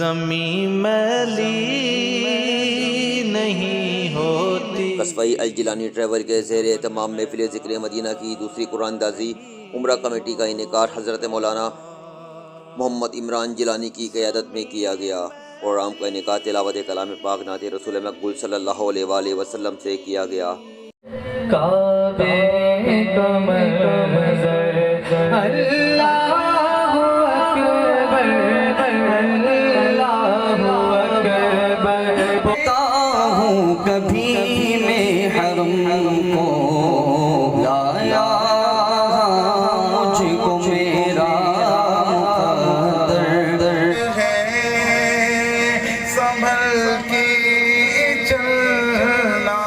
زمین میلی نہیں ہوتی۔ قصبۂ الجیلانی ٹریول کے زیر اہتمام محفل ذکر مدینہ کی دوسری قرآن اندازی عمرہ کمیٹی کا انعقاد حضرت مولانا محمد عمران جیلانی کی قیادت میں کیا گیا۔ پروگرام کا انعقاد تلاوت کلام پاک نعت رسول مقبول صلی اللہ علیہ وآلہ وسلم سے کیا گیا۔ کعبے کا منظر اللہ اکبر اللہ اکبر، بتا ہوں کبھی میں حرم کو لایا مجھ کو میرا مقدر ہے، سنبھل کے چلنا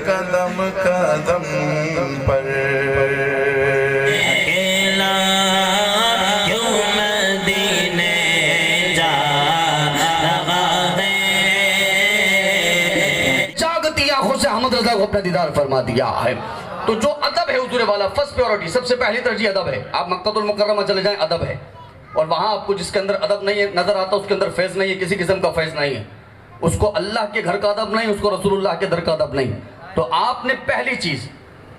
قدم قدم پر، اکیلا کیوں مدینے جا رہا ہے۔ جاگتی آنکھوں سے احمد رضا کو اپنا دیدار فرما دیا ہے۔ تو جو ادب ہے حضور والا، فرسٹ پیورٹی، سب سے پہلی ترجیح ادب ہے۔ آپ مکہ المکرمہ چلے جائیں، ادب ہے، اور وہاں آپ کو جس کے اندر ادب نہیں ہے نظر آتا، اس کے اندر فیض نہیں ہے، کسی قسم کا فیض نہیں ہے، اس کو اللہ کے گھر کا ادب نہیں، اس کو رسول اللہ کے در کا ادب نہیں۔ تو آپ نے پہلی چیز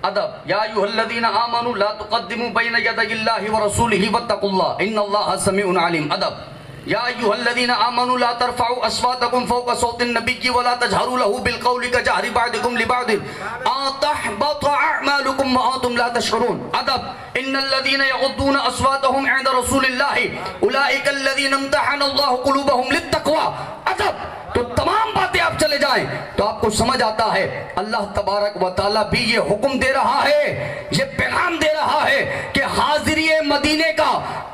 ادب، یا ایھا الذین آمنوا لا تقدموا بین یدی اللہ ورسولہ واتقوا اللہ ان اللہ سمیع علیم، ادب۔ یا ایھا الذین آمنوا لا ترفعوا اصواتکم فوق صوت النبی ولا تجہروا له بالقول کجہر بعضکم لبعض ان تحبط اعمالکم وانتم لا تشعرون، ادب۔ ان الذین یغضون اصواتهم عند رسول اللہ اولئک الذین امتحن اللہ قلوبهم للتقوی، ادب۔ تو تمام باتیں آپ چلے جائیں تو آپ کو سمجھ آتا ہے اللہ تبارک و تعالیٰ بھی یہ حکم دے رہا ہے، یہ پیغام دے رہا ہے کہ حاضری مدینے کا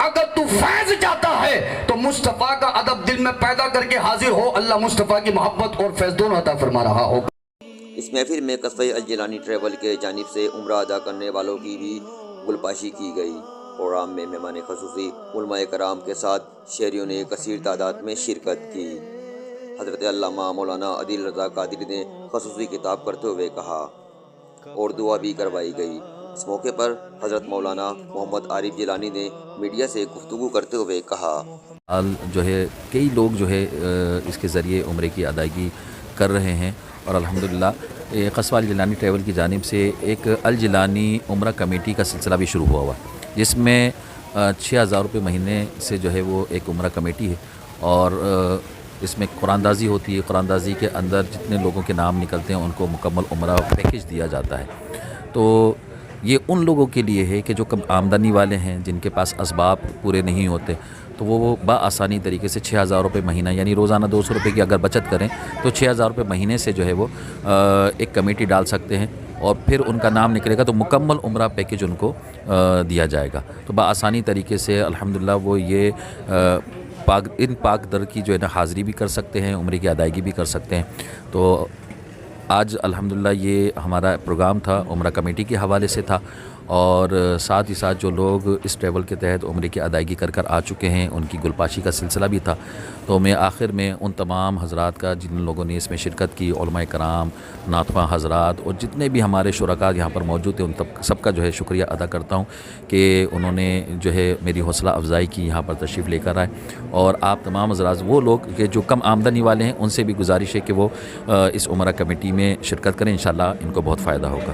اگر تو فیض چاہتا ہے تو مصطفیٰ کا ادب دل میں پیدا کر کے حاضر ہو، اللہ مصطفیٰ کی محبت اور فیض دونوں عطا فرما رہا ہوگا۔ اس محفل میں قصبۂ الجیلانی ٹریول کے جانب سے عمرہ ادا کرنے والوں کی بھی گلپاشی کی گئی۔ پروگرام میں مہمان خصوصی علماء کرام کے ساتھ شہریوں نے کثیر تعداد میں شرکت کی۔ حضرت علامہ مولانا عادل رضا قادری نے خصوصی خطاب کرتے ہوئے کہا اور دعا بھی کروائی گئی۔ اس موقع پر حضرت مولانا محمد عارف جیلانی نے میڈیا سے گفتگو کرتے ہوئے کہا، جو ہے کئی لوگ جو ہے اس کے ذریعے عمرے کی ادائیگی کر رہے ہیں، اور الحمدللہ قصبہ الجیلانی ٹریول کی جانب سے ایک الجیلانی عمرہ کمیٹی کا سلسلہ بھی شروع ہوا جس میں 6,000 روپے مہینے سے جو ہے وہ ایک عمرہ کمیٹی ہے، اور اس میں قرآن اندازی ہوتی ہے۔ قرآن اندازی کے اندر جتنے لوگوں کے نام نکلتے ہیں ان کو مکمل عمرہ پیکج دیا جاتا ہے۔ تو یہ ان لوگوں کے لیے ہے کہ جو کم آمدنی والے ہیں، جن کے پاس اسباب پورے نہیں ہوتے، تو وہ بآسانی طریقے سے 6,000 روپے مہینہ یعنی روزانہ 200 روپے کی اگر بچت کریں تو 6,000 روپے مہینے سے جو ہے وہ ایک کمیٹی ڈال سکتے ہیں، اور پھر ان کا نام نکلے گا تو مکمل عمرہ پیکج ان کو دیا جائے گا۔ تو بآسانی طریقے سے الحمدللہ وہ یہ ان پاک در کی جو ہے نا حاضری بھی کر سکتے ہیں، عمرے کی ادائیگی بھی کر سکتے ہیں۔ تو آج الحمدللہ یہ ہمارا پروگرام تھا، عمرہ کمیٹی کے حوالے سے تھا، اور ساتھ ہی ساتھ جو لوگ اس ٹریول کے تحت عمرے کی ادائیگی کر آ چکے ہیں ان کی گلپاشی کا سلسلہ بھی تھا۔ تو میں آخر میں ان تمام حضرات کا جن لوگوں نے اس میں شرکت کی، علماء کرام، نعت خواں حضرات اور جتنے بھی ہمارے شرکاء یہاں پر موجود تھے، ان سب کا جو ہے شکریہ ادا کرتا ہوں کہ انہوں نے جو ہے میری حوصلہ افزائی کی، یہاں پر تشریف لے کر آئے۔ اور آپ تمام حضرات وہ لوگ کہ جو کم آمدنی والے ہیں ان سے بھی گزارش ہے کہ وہ اس عمرہ کمیٹی میں شرکت کریں، انشاءاللہ ان کو بہت فائدہ ہوگا۔